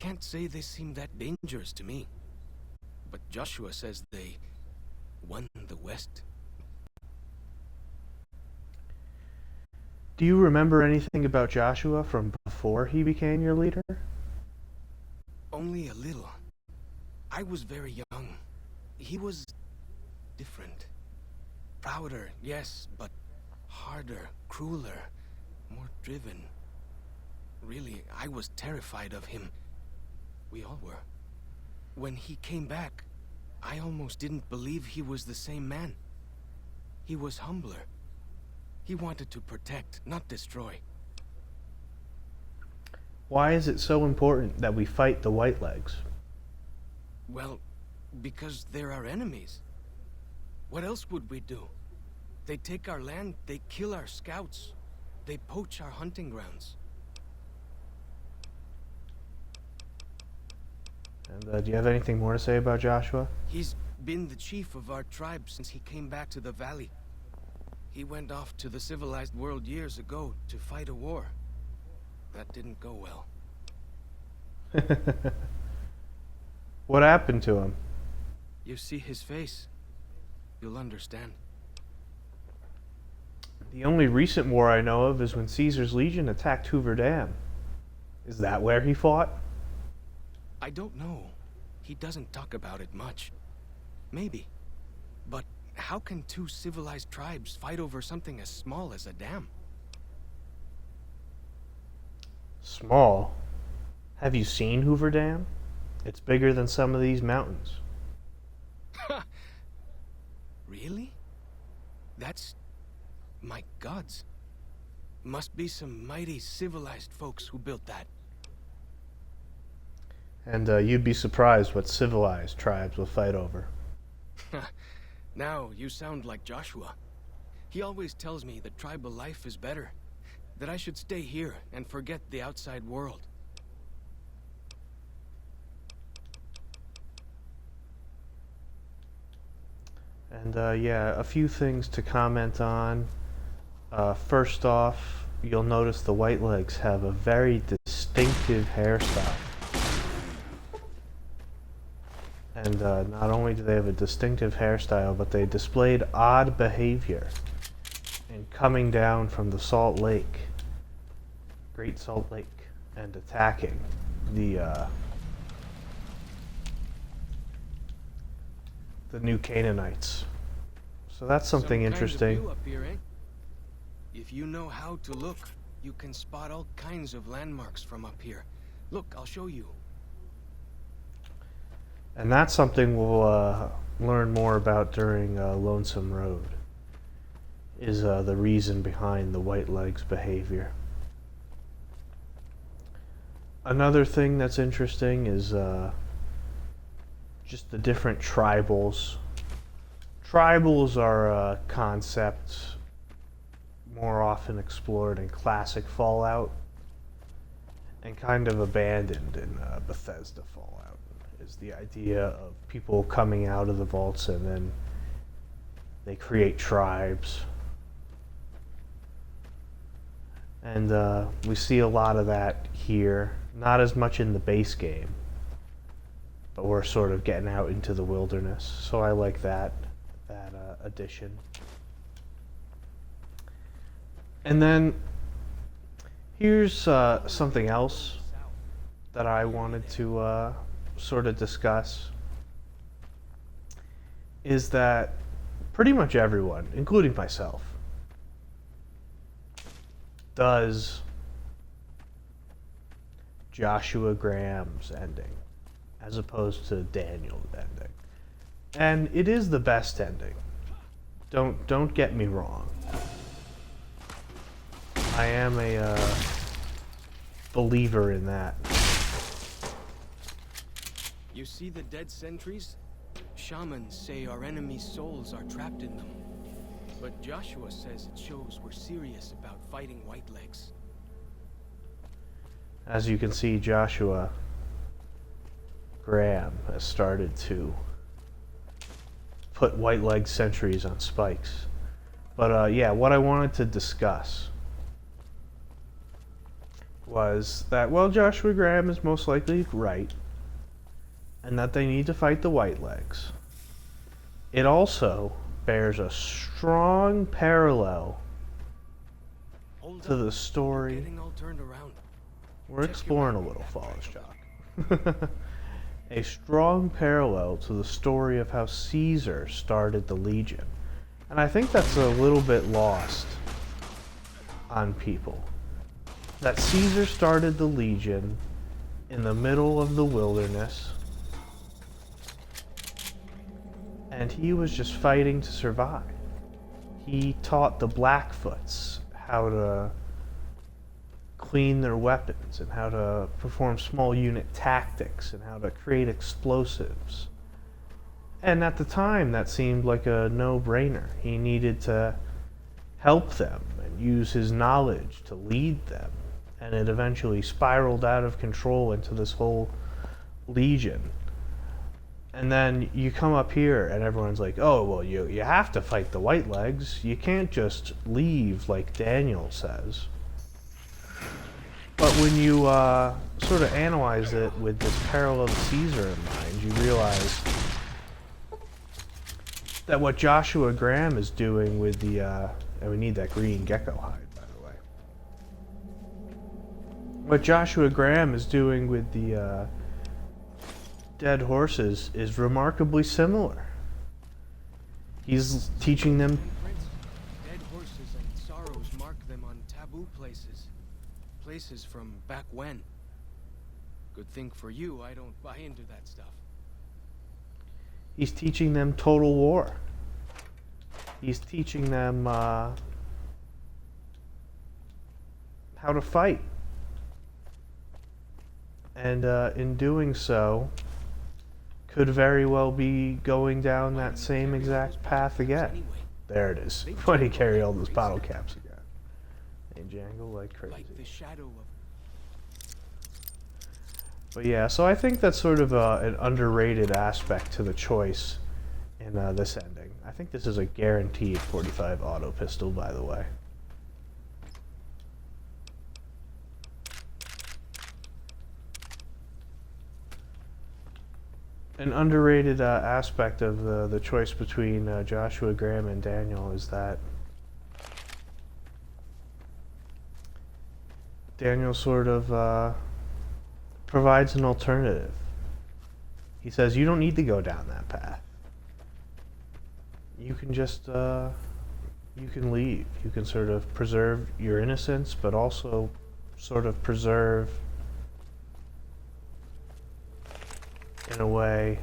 Can't say they seem that dangerous to me, but Joshua says they won the West. Do you remember anything about Joshua from before he became your leader? Only a little. I was very young. He was different. Prouder, yes, but harder, crueler, more driven. Really, I was terrified of him. We all were. When he came back, I almost didn't believe he was the same man. He was humbler. He wanted to protect, not destroy. Why is it so important that we fight the Whitelegs? Well, because they're our enemies. What else would we do? They take our land, they kill our scouts, they poach our hunting grounds. And do you have anything more to say about Joshua? He's been the chief of our tribe since he came back to the valley. He went off to the civilized world years ago to fight a war. That didn't go well. What happened to him? You see his face, you'll understand. The only recent war I know of is when Caesar's legion attacked Hoover Dam. Is that where he fought? I don't know. He doesn't talk about it much. Maybe. But how can two civilized tribes fight over something as small as a dam? Small? Have you seen Hoover Dam? It's bigger than some of these mountains. Really? That's... my gods. Must be some mighty civilized folks who built that. And you'd be surprised what civilized tribes will fight over. Now you sound like Joshua. He always tells me that tribal life is better. That I should stay here and forget the outside world. And yeah, a few things to comment on. First off, you'll notice the Whitelegs have a very distinctive hairstyle. And not only do they have a distinctive hairstyle, but they displayed odd behavior in coming down from the Salt Lake, Great Salt Lake, and attacking the new Canaanites. So that's something interesting. Some kind of view up here, eh? If you know how to look, you can spot all kinds of landmarks from up here. Look, I'll show you. And that's something we'll learn more about during Lonesome Road, is the reason behind the Whitelegs' behavior. Another thing that's interesting is just the different tribals. Tribals are a concept more often explored in classic Fallout and kind of abandoned in Bethesda Fallout. Is the idea of people coming out of the vaults and then they create tribes. And we see a lot of that here. Not as much in the base game, but we're sort of getting out into the wilderness. So I like that addition. And then here's something else that I wanted to sort of discuss, is that pretty much everyone, including myself, does Joshua Graham's ending as opposed to Daniel's ending. And it is the best ending. Don't get me wrong. I am a believer in that. You see the dead sentries? Shamans say our enemies' souls are trapped in them. But Joshua says it shows we're serious about fighting Whitelegs. As you can see, Joshua Graham has started to put Whiteleg sentries on spikes. But yeah, what I wanted to discuss was that, well, Joshua Graham is most likely right, and that they need to fight the Whitelegs. It also bears a strong parallel to the story. Getting all turned around. We're exploring a little, Fallis Jock. A strong parallel to the story of how Caesar started the Legion. And I think that's a little bit lost on people. That Caesar started the Legion in the middle of the wilderness, and he was just fighting to survive. He taught the Blackfoots how to clean their weapons and how to perform small unit tactics and how to create explosives. And at the time, that seemed like a no-brainer. He needed to help them and use his knowledge to lead them. And it eventually spiraled out of control into this whole legion. And then you come up here and everyone's like, oh, well, you have to fight the Whitelegs. You can't just leave like Daniel says. But when you sort of analyze it with this parallel to Caesar in mind, you realize that what Joshua Graham is doing with the, and we need that green gecko hide, by the way. What Joshua Graham is doing with the dead horses is remarkably similar. He's teaching them. Dead horses and sorrows mark them on taboo places. Places from back when. Good thing for you, I don't buy into that stuff. He's teaching them total war. He's teaching them how to fight. And in doing so, could very well be going down that same exact path again. There it is. Why do you carry all those bottle caps again? They jangle like crazy. Like the shadow of... But yeah, so I think that's sort of an underrated aspect to the choice in this ending. I think this is a guaranteed 45 auto pistol, by the way. An underrated aspect of the choice between Joshua Graham and Daniel is that Daniel sort of provides an alternative. He says, you don't need to go down that path. You can just, you can leave. You can sort of preserve your innocence, but also sort of preserve, in a way,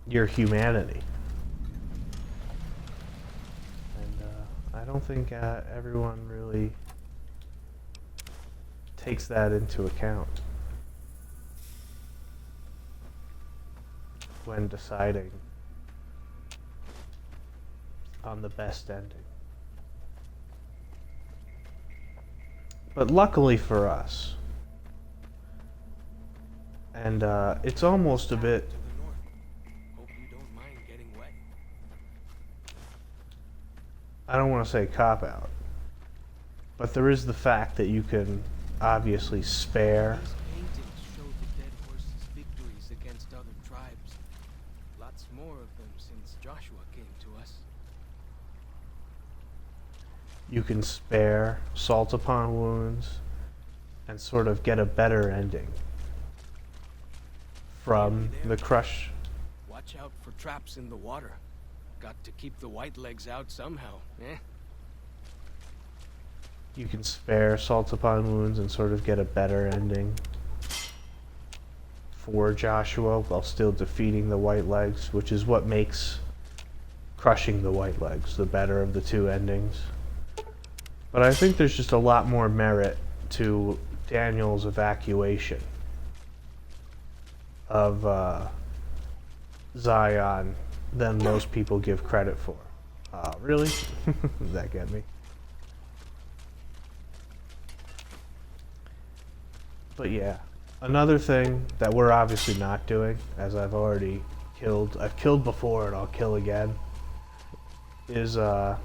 your humanity. And I don't think everyone really takes that into account when deciding on the best ending. But luckily for us, and it's almost a bit... To the north. Hope you don't mind getting wet. I don't want to say cop-out, but there is the fact that you can obviously spare... These paintings show the dead horses' victories against other tribes. Lots more of them since Joshua came to us. You can spare salt upon wounds and sort of get a better ending from the crush. Watch out for traps in the water. Got to keep the white legs out somehow, eh? You can spare salt upon wounds and sort of get a better ending for Joshua while still defeating the white legs, which is what makes crushing the white legs the better of the two endings. But I think there's just a lot more merit to Daniel's evacuation of Zion than most people give credit for. Really? Does that get me? But yeah, another thing that we're obviously not doing, as I've killed before and I'll kill again, is that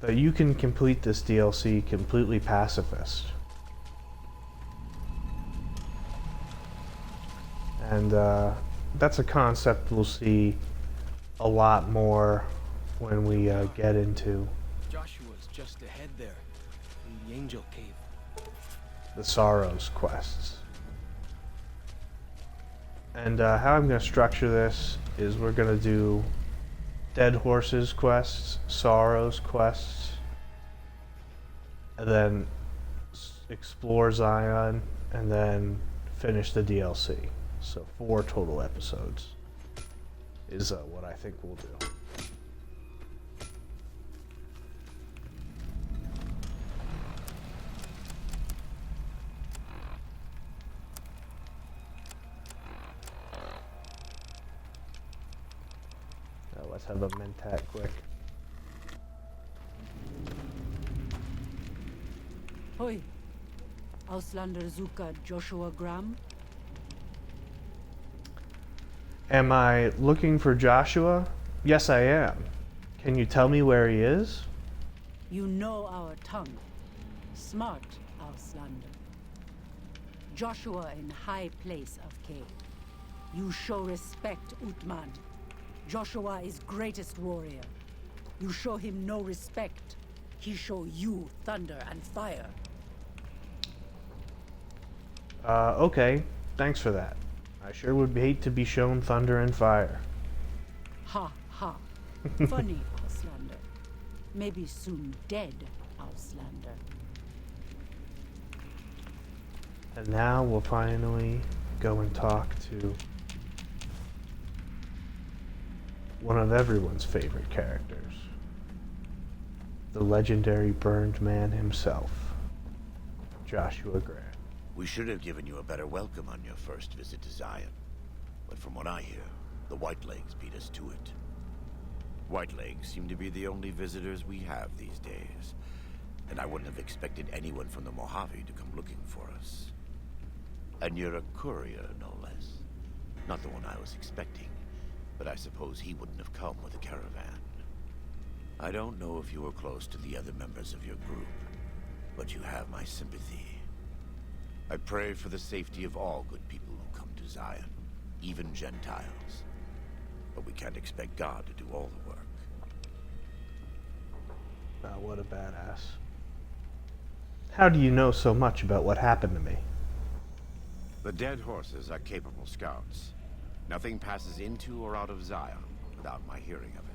you can complete this DLC completely pacifist. And that's a concept we'll see a lot more when we get into Joshua's just ahead there, in the Angel Cave. the Sorrows quests. And how I'm going to structure this is we're going to do Dead Horses quests, Sorrows quests, and then explore Zion, and then finish the DLC. So 4 total episodes is what I think we'll do. Now let's have a mentat quick. Hoi. Auslander Zuka Joshua Graham. Am I looking for Joshua? Yes, I am. Can you tell me where he is? You know our tongue. Smart, Auslander. Joshua in high place of Cave. You show respect, Utman. Joshua is greatest warrior. You show him no respect. He show you thunder and fire. Okay. Thanks for that. I sure would hate to be shown thunder and fire. Ha ha. Funny, Auslander. Maybe soon dead, Auslander. And now we'll finally go and talk to one of everyone's favorite characters, the legendary burned man himself, Joshua Graham. We should have given you a better welcome on your first visit to Zion. But from what I hear, the Whitelegs beat us to it. Whitelegs seem to be the only visitors we have these days, and I wouldn't have expected anyone from the Mojave to come looking for us. And you're a courier, no less. Not the one I was expecting, but I suppose he wouldn't have come with a caravan. I don't know if you were close to the other members of your group, but you have my sympathy. I pray for the safety of all good people who come to Zion, even Gentiles. But we can't expect God to do all the work. Wow, what a badass. How do you know so much about what happened to me? The dead horses are capable scouts. Nothing passes into or out of Zion without my hearing of it.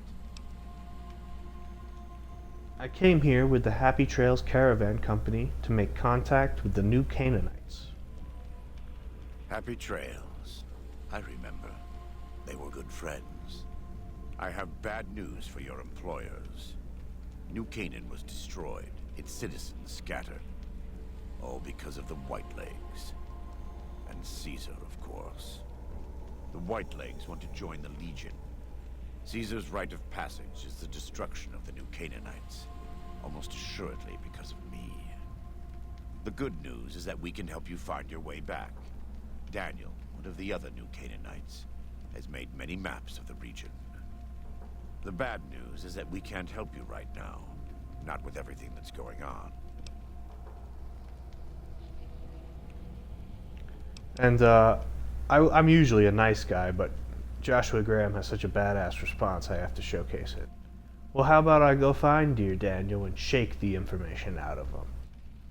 I came here with the Happy Trails Caravan Company to make contact with the new Canaanites. Happy Trails. I remember. They were good friends. I have bad news for your employers. New Canaan was destroyed, its citizens scattered. All because of the Whitelegs. And Caesar, of course. The Whitelegs want to join the Legion. Caesar's rite of passage is the destruction of the new Canaanites, almost assuredly because of me. The good news is that we can help you find your way back. Daniel, one of the other new Canaanites, has made many maps of the region. The bad news is that we can't help you right now, not with everything that's going on. And, I'm usually a nice guy, but Joshua Graham has such a badass response, I have to showcase it. Well, how about I go find dear Daniel and shake the information out of him?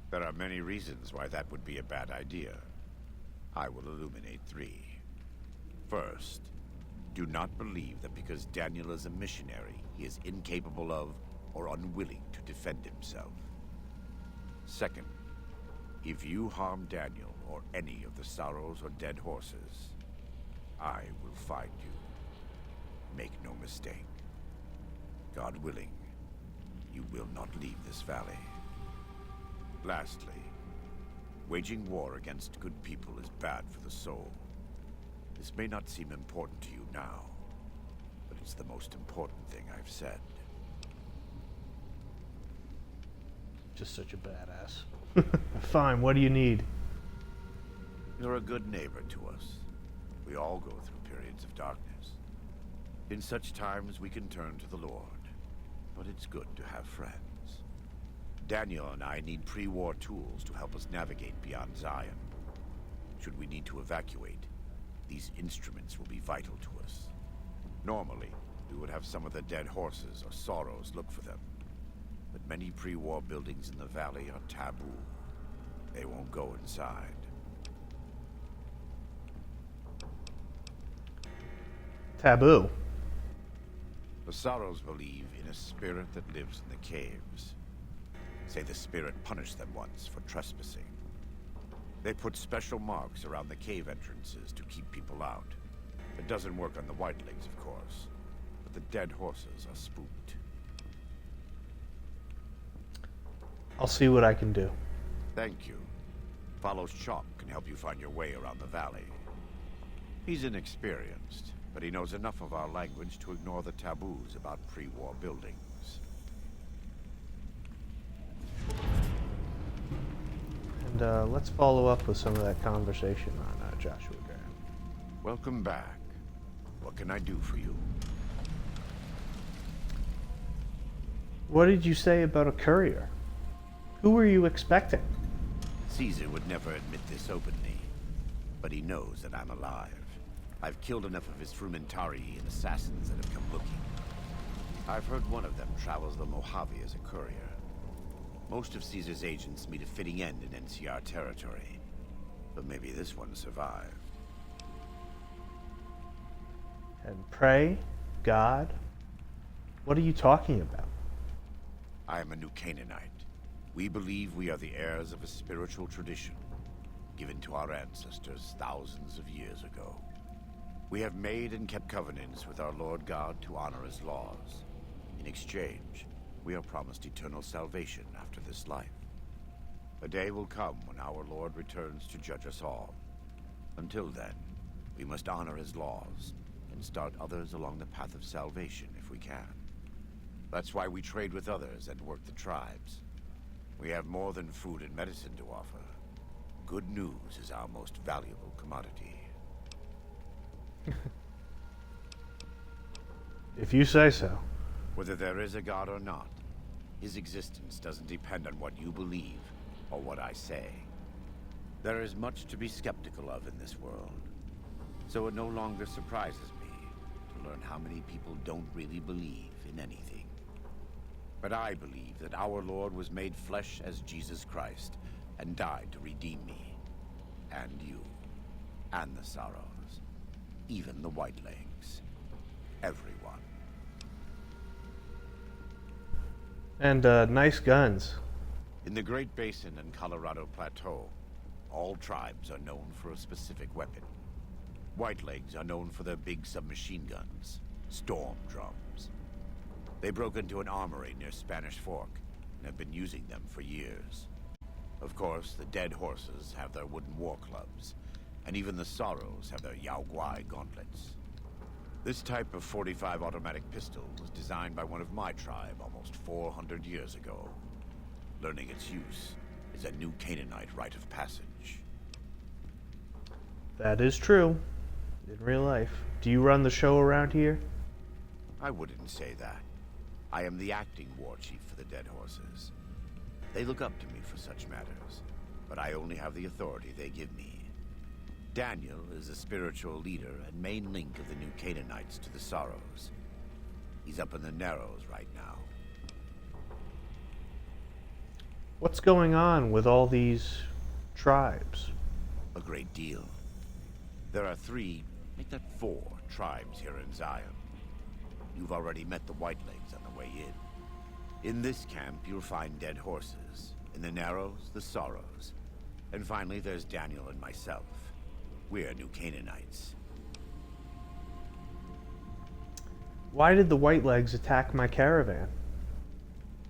There are many reasons why that would be a bad idea. I will illuminate 3. First, do not believe that because Daniel is a missionary, he is incapable of or unwilling to defend himself. Second, if you harm Daniel or any of the sorrows or dead horses, I will find you. Make no mistake. God willing, you will not leave this valley. Lastly, waging war against good people is bad for the soul. This may not seem important to you now, but it's the most important thing I've said. Just such a badass. Fine, what do you need? You're a good neighbor to us. We all go through periods of darkness. In such times, we can turn to the Lord. But it's good to have friends. Daniel and I need pre-war tools to help us navigate beyond Zion. Should we need to evacuate, these instruments will be vital to us. Normally, we would have some of the dead horses or sorrows look for them. But many pre-war buildings in the valley are taboo. They won't go inside. Taboo. The sorrows believe in a spirit that lives in the caves. Say the spirit punished them once for trespassing. They put special marks around the cave entrances to keep people out. It doesn't work on the Whitelegs, of course, but the dead horses are spooked. I'll see what I can do. Thank you. Follow Chalk can help you find your way around the valley. He's inexperienced, but he knows enough of our language to ignore the taboos about pre-war buildings. And let's follow up with some of that conversation on Joshua Graham. Welcome back. What can I do for you? What did you say about a courier? Who were you expecting? Caesar would never admit this openly, but he knows that I'm alive. I've killed enough of his Frumentari and assassins that have come looking. I've heard one of them travels the Mojave as a courier. Most of Caesar's agents meet a fitting end in NCR territory, but maybe this one survived. And pray, God? What are you talking about? I am a new Canaanite. We believe we are the heirs of a spiritual tradition. given to our ancestors thousands of years ago. We have made and kept covenants with our Lord God to honor his laws. In exchange, we are promised eternal salvation after this life. A day will come when our Lord returns to judge us all. Until then, we must honor his laws and start others along the path of salvation if we can. That's why we trade with others and work the tribes. We have more than food and medicine to offer. Good news is our most valuable commodity. If you say so. Whether there is a god or not, his existence doesn't depend on what you believe or what I say. There is much to be skeptical of in this world, so it no longer surprises me to learn how many people don't really believe in anything. But I believe that our Lord was made flesh as Jesus Christ and died to redeem me, and you, and the Sorrows, even the Whitelegs, everyone. And, nice guns. In the Great Basin and Colorado Plateau, all tribes are known for a specific weapon. Whitelegs are known for their big submachine guns, storm drums. They broke into an armory near Spanish Fork and have been using them for years. Of course, the Dead Horses have their wooden war clubs, and even the Sorrows have their Yao Guai gauntlets. This type of .45 automatic pistol was designed by one of my tribe almost 400 years ago. Learning its use is a new Canaanite rite of passage. That is true. In real life. Do you run the show around here? I wouldn't say that. I am the acting war chief for the Dead Horses. They look up to me for such matters, but I only have the authority they give me. Daniel is the spiritual leader and main link of the new Canaanites to the Sorrows. He's up in the Narrows right now. What's going on with all these tribes? A great deal. There are 3, make that 4, tribes here in Zion. You've already met the Whitelegs on the way in. In this camp, you'll find Dead Horses. In the Narrows, the Sorrows. And finally, there's Daniel and myself. We're new Canaanites. Why did the Whitelegs attack my caravan?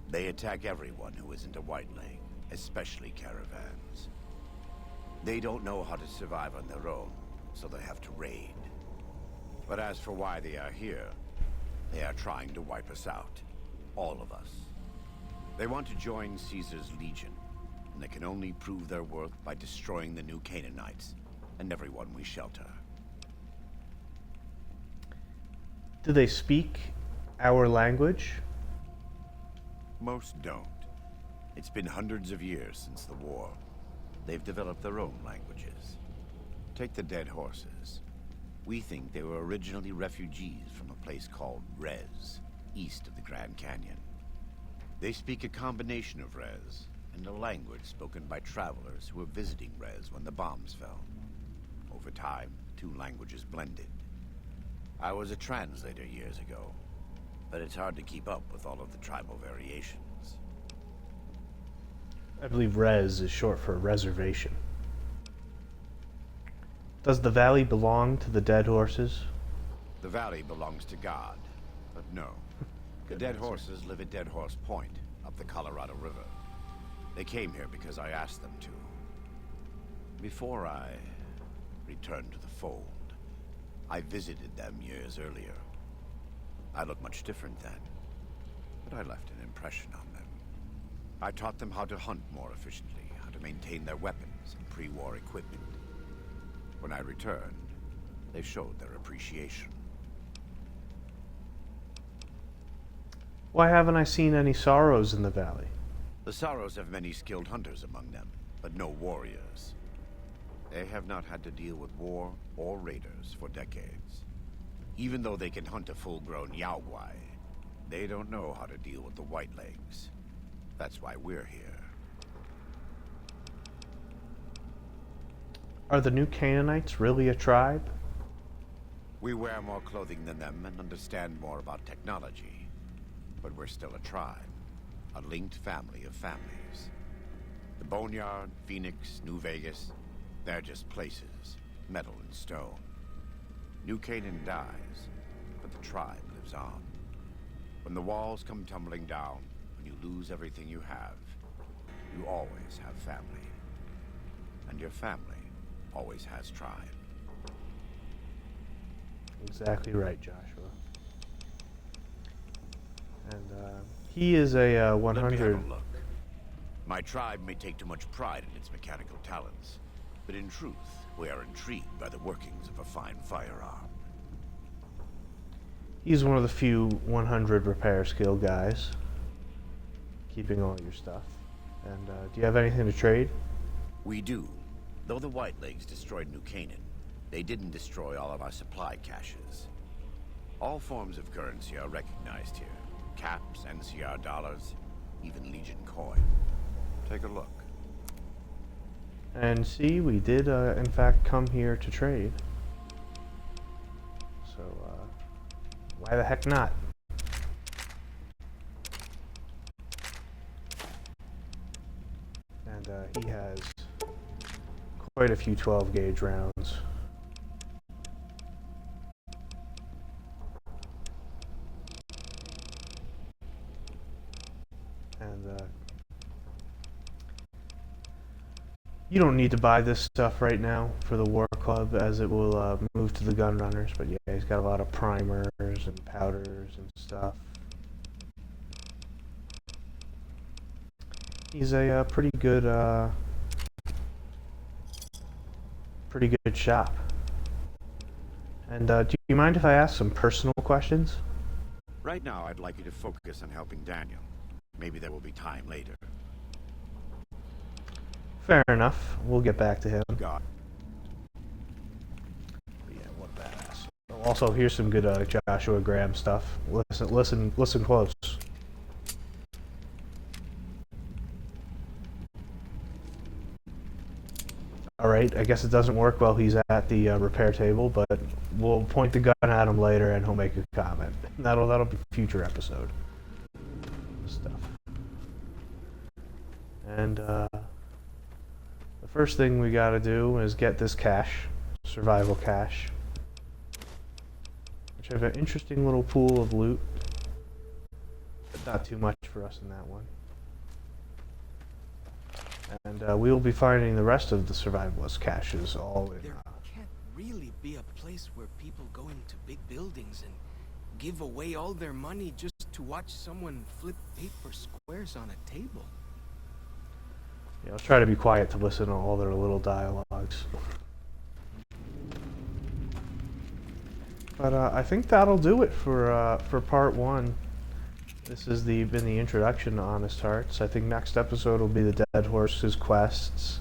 They attack everyone who isn't a Whiteleg, especially caravans. They don't know how to survive on their own, so they have to raid. But as for why they are here, they are trying to wipe us out. All of us. They want to join Caesar's legion, and they can only prove their worth by destroying the new Canaanites and everyone we shelter. Do they speak our language? Most don't. It's been hundreds of years since the war. They've developed their own languages. Take the Dead Horses. We think they were originally refugees from a place called Rez, east of the Grand Canyon. They speak a combination of Rez and a language spoken by travelers who were visiting Rez when the bombs fell. Over time, 2 languages blended. I was a translator years ago, but it's hard to keep up with all of the tribal variations. I believe res is short for reservation. Does the valley belong to the Dead Horses? The valley belongs to God, but no. The Dead Horses live at Dead Horse Point, up the Colorado River. They came here because I asked them to. Before I returned to the fold, I visited them years earlier. I looked much different then, but I left an impression on them. I taught them how to hunt more efficiently, how to maintain their weapons and pre-war equipment. When I returned, they showed their appreciation. Why haven't I seen any Sorrows in the valley? The Sorrows have many skilled hunters among them, but no warriors. They have not had to deal with war or raiders for decades. Even though they can hunt a full-grown Yao Guai, they don't know how to deal with the Whitelegs. That's why we're here. Are the new Canaanites really a tribe? We wear more clothing than them and understand more about technology. But we're still a tribe, a linked family of families. The Boneyard, Phoenix, New Vegas, They're just places, metal and stone. New Canaan dies, but the tribe lives on. When the walls come tumbling down, when you lose everything you have, you always have family. And your family always has tribe. Exactly right, Joshua. And he is a Let me 100. have a look. My tribe may take too much pride in its mechanical talents, but in truth, we are intrigued by the workings of a fine firearm. He's one of the few 100 repair skill guys, keeping all your stuff. And do you have anything to trade? We do. Though the Whitelegs destroyed New Canaan, they didn't destroy all of our supply caches. All forms of currency are recognized here. Caps, NCR dollars, even Legion coin. Take a look. And see, we did in fact come here to trade. So why the heck not? And he has quite a few 12 gauge rounds. And you don't need to buy this stuff right now for the War Club, as it will move to the gun runners. But yeah, he's got a lot of primers and powders and stuff. He's a pretty good shop. And do you mind if I ask some personal questions? Right now, I'd like you to focus on helping Daniel. Maybe there will be time later. Fair enough. We'll get back to him. God. But yeah, what a badass. Also, here's some good Joshua Graham stuff. Listen close. Alright, I guess it doesn't work while he's at the repair table, but we'll point the gun at him later and he'll make a comment. That'll be a future episode. Stuff. And the first thing we gotta do is get this cache, survival cache, which have an interesting little pool of loot, but not too much for us in that one. And we will be finding the rest of the survivalist caches all in. There can't really be a place where people go into big buildings and give away all their money just to watch someone flip paper squares on a table. Yeah, let's try to be quiet to listen to all their little dialogues. But I think that'll do it for part one. This has been the introduction to Honest Hearts. I think next episode will be the Dead Horse's quests,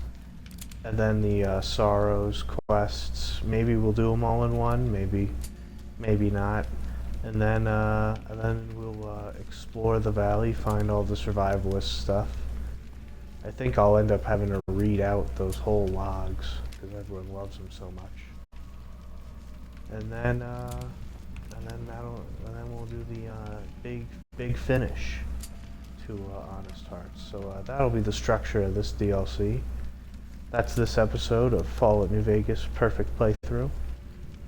and then the Sorrows quests. Maybe we'll do them all in one. Maybe not. And then we'll explore the valley, find all the survivalist stuff. I think I'll end up having to read out those whole logs because everyone loves them so much. And then we'll do the big finish to Honest Hearts. So that'll be the structure of this DLC. That's this episode of Fall at New Vegas Perfect Playthrough,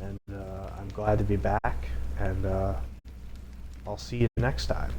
and I'm glad to be back. And I'll see you next time.